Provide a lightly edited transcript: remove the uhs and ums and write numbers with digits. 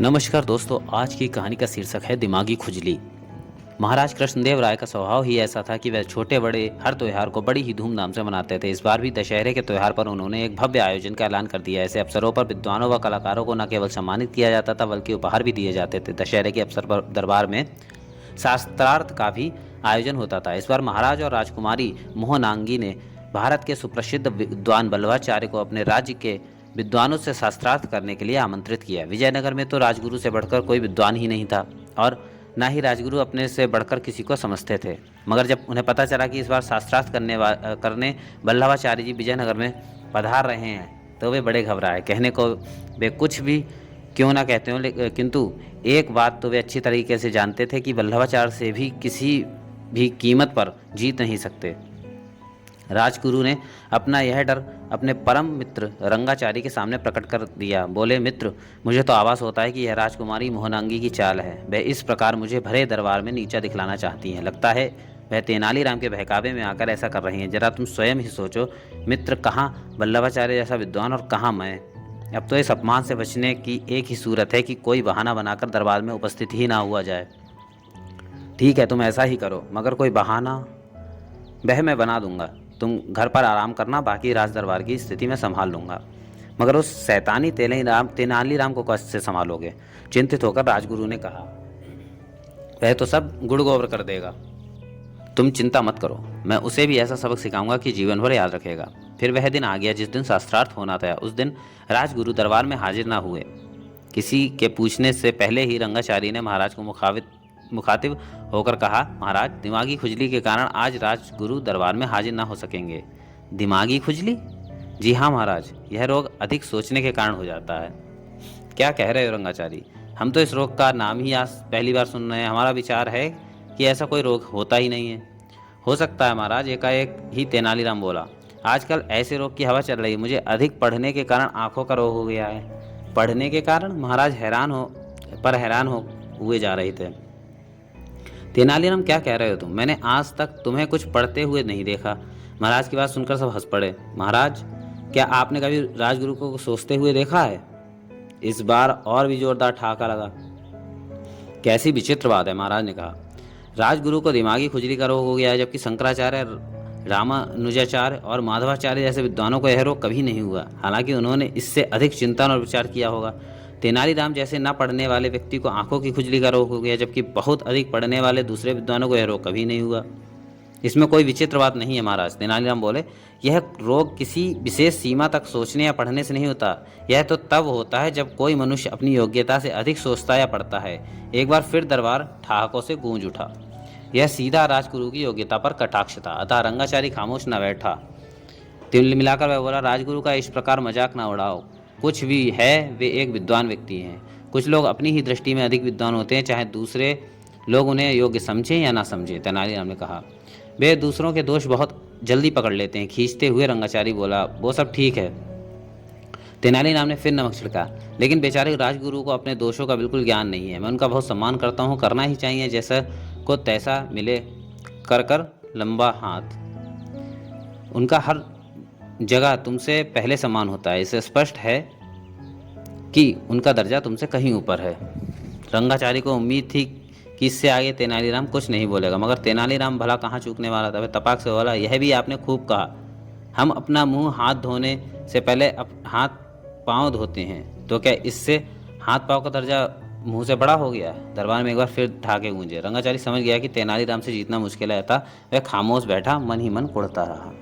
नमस्कार दोस्तों, आज की कहानी का शीर्षक है दिमागी खुजली। महाराज कृष्णदेव राय का स्वभाव ही ऐसा था कि वह छोटे बड़े हर त्योहार को बड़ी ही धूमधाम से मनाते थे। इस बार भी दशहरे के त्योहार पर उन्होंने एक भव्य आयोजन का ऐलान कर दिया। ऐसे अवसरों पर विद्वानों व कलाकारों को न केवल सम्मानित किया जाता था बल्कि उपहार भी दिए जाते थे। दशहरे के अवसर पर दरबार में शास्त्रार्थ का भी आयोजन होता था। इस बार महाराज और राजकुमारी मोहनांगी ने भारत के सुप्रसिद्ध विद्वान बल्लभाचार्य को अपने राज्य के विद्वानों से शास्त्रार्थ करने के लिए आमंत्रित किया। विजयनगर में तो राजगुरु से बढ़कर कोई विद्वान ही नहीं था और ना ही राजगुरु अपने से बढ़कर किसी को समझते थे। मगर जब उन्हें पता चला कि इस बार शास्त्रार्थ करने बल्लभाचार्य जी विजयनगर में पधार रहे हैं तो वे बड़े घबराए। कहने को वे कुछ भी क्यों ना कहते हो, किंतु एक बात तो वे अच्छी तरीके से जानते थे कि बल्लभाचार्य से भी किसी भी कीमत पर जीत नहीं सकते। राजगुरु ने अपना यह डर अपने परम मित्र रंगाचारी के सामने प्रकट कर दिया। बोले, मित्र, मुझे तो आभास होता है कि यह राजकुमारी मोहनांगी की चाल है। वह इस प्रकार मुझे भरे दरबार में नीचा दिखलाना चाहती हैं। लगता है वह तेनालीराम के बहकावे में आकर ऐसा कर रही हैं। जरा तुम स्वयं ही सोचो मित्र, कहाँ बल्लभाचार्य जैसा विद्वान और कहाँ मैं। अब तो इस अपमान से बचने की एक ही सूरत है कि कोई बहाना बनाकर दरबार में उपस्थित ही ना हुआ जाए। ठीक है, तुम ऐसा ही करो, मगर कोई बहाना वह मैं बना दूंगा। तुम घर पर आराम करना, बाकी राज दरबार की स्थिति में संभाल लूंगा। मगर उस शैतानी तेनालीराम को कैसे संभालोगे? चिंतित होकर राजगुरु ने कहा, वह तो सब गुड़ गोबर कर देगा। तुम चिंता मत करो, मैं उसे भी ऐसा सबक सिखाऊंगा कि जीवन भर याद रखेगा। फिर वह दिन आ गया जिस दिन शास्त्रार्थ होना था। उस दिन राजगुरु दरबार में हाजिर ना हुए। किसी के पूछने से पहले ही रंगाचारी ने महाराज को मुखातिब होकर कहा, महाराज, दिमागी खुजली के कारण आज राजगुरु दरबार में हाजिर ना हो सकेंगे। दिमागी खुजली? जी हाँ महाराज, यह रोग अधिक सोचने के कारण हो जाता है। क्या कह रहे हो रंगाचारी? हम तो इस रोग का नाम ही आज पहली बार सुन रहे हैं। हमारा विचार है कि ऐसा कोई रोग होता ही नहीं है। हो सकता है महाराज, एकाएक ही तेनालीराम बोला। आजकल ऐसे रोग की हवा चल रही है। मुझे अधिक पढ़ने के कारण आंखों का रोग हो गया है। पढ़ने के कारण? महाराज हैरान हो हुए जा रहे थे। तेनालीराम, क्या कह रहे हो तुम? मैंने आज तक तुम्हें कुछ पढ़ते हुए नहीं देखा। महाराज की बात सुनकर सब हंस पड़े। महाराज, क्या आपने कभी राजगुरु को सोचते हुए देखा है? इस बार और भी जोरदार ठहाका लगा। कैसी विचित्र बात है, महाराज ने कहा। राजगुरु को दिमागी खुजली का रोग हो गया है, जबकि शंकराचार्य, रामानुजाचार्य और माधवाचार्य जैसे विद्वानों को यह रोग कभी नहीं हुआ। हालांकि उन्होंने इससे अधिक चिंतन और विचार किया होगा। तेनालीराम जैसे न पढ़ने वाले व्यक्ति को आंखों की खुजली का रोग हो गया, जबकि बहुत अधिक पढ़ने वाले दूसरे विद्वानों को यह रोग कभी नहीं हुआ। इसमें कोई विचित्र बात नहीं है महाराज, तेनालीराम बोले। यह रोग किसी विशेष सीमा तक सोचने या पढ़ने से नहीं होता। यह तो तब होता है जब कोई मनुष्य अपनी योग्यता से अधिक सोचता या पढ़ता है। एक बार फिर दरबार ठहाकों से गूंज उठा। यह सीधा राजगुरु की योग्यता पर कटाक्ष था। अतः रंगाचारी खामोश न बैठा। तिल मिलाकर वह बोला, राजगुरु का इस प्रकार मजाक न उड़ाओ। कुछ भी है, वे एक विद्वान व्यक्ति हैं। कुछ लोग अपनी ही दृष्टि में अधिक विद्वान होते हैं, चाहे दूसरे लोग उन्हें योग्य समझें या ना समझें। तेनालीराम ने कहा, वे दूसरों के दोष बहुत जल्दी पकड़ लेते हैं। खींचते हुए रंगाचारी बोला, वो सब ठीक है। तेनालीराम ने फिर नमक छिड़का, लेकिन बेचारे राजगुरु को अपने दोषों का बिल्कुल ज्ञान नहीं है। मैं उनका बहुत सम्मान करता हूँ, करना ही चाहिए। जैसा को तैसा मिले, कर कर लंबा हाथ। उनका हर जगह तुमसे पहले सम्मान होता है। इससे स्पष्ट है कि उनका दर्जा तुमसे कहीं ऊपर है। रंगाचारी को उम्मीद थी कि इससे आगे तेनालीराम कुछ नहीं बोलेगा, मगर तेनालीराम भला कहाँ चूकने वाला था। वह तपाक से बोला, यह भी आपने खूब कहा। हम अपना मुंह हाथ धोने से पहले हाथ पांव धोते हैं, तो क्या इससे हाथ पांव का दर्जा मुंह से बड़ा हो गया? दरबार में एक बार फिर ठहाके गूंजे। रंगाचारी समझ गया कि तेनालीराम से जीतना मुश्किल है, था वह खामोश बैठा, मन ही मन कुढ़ता रहा।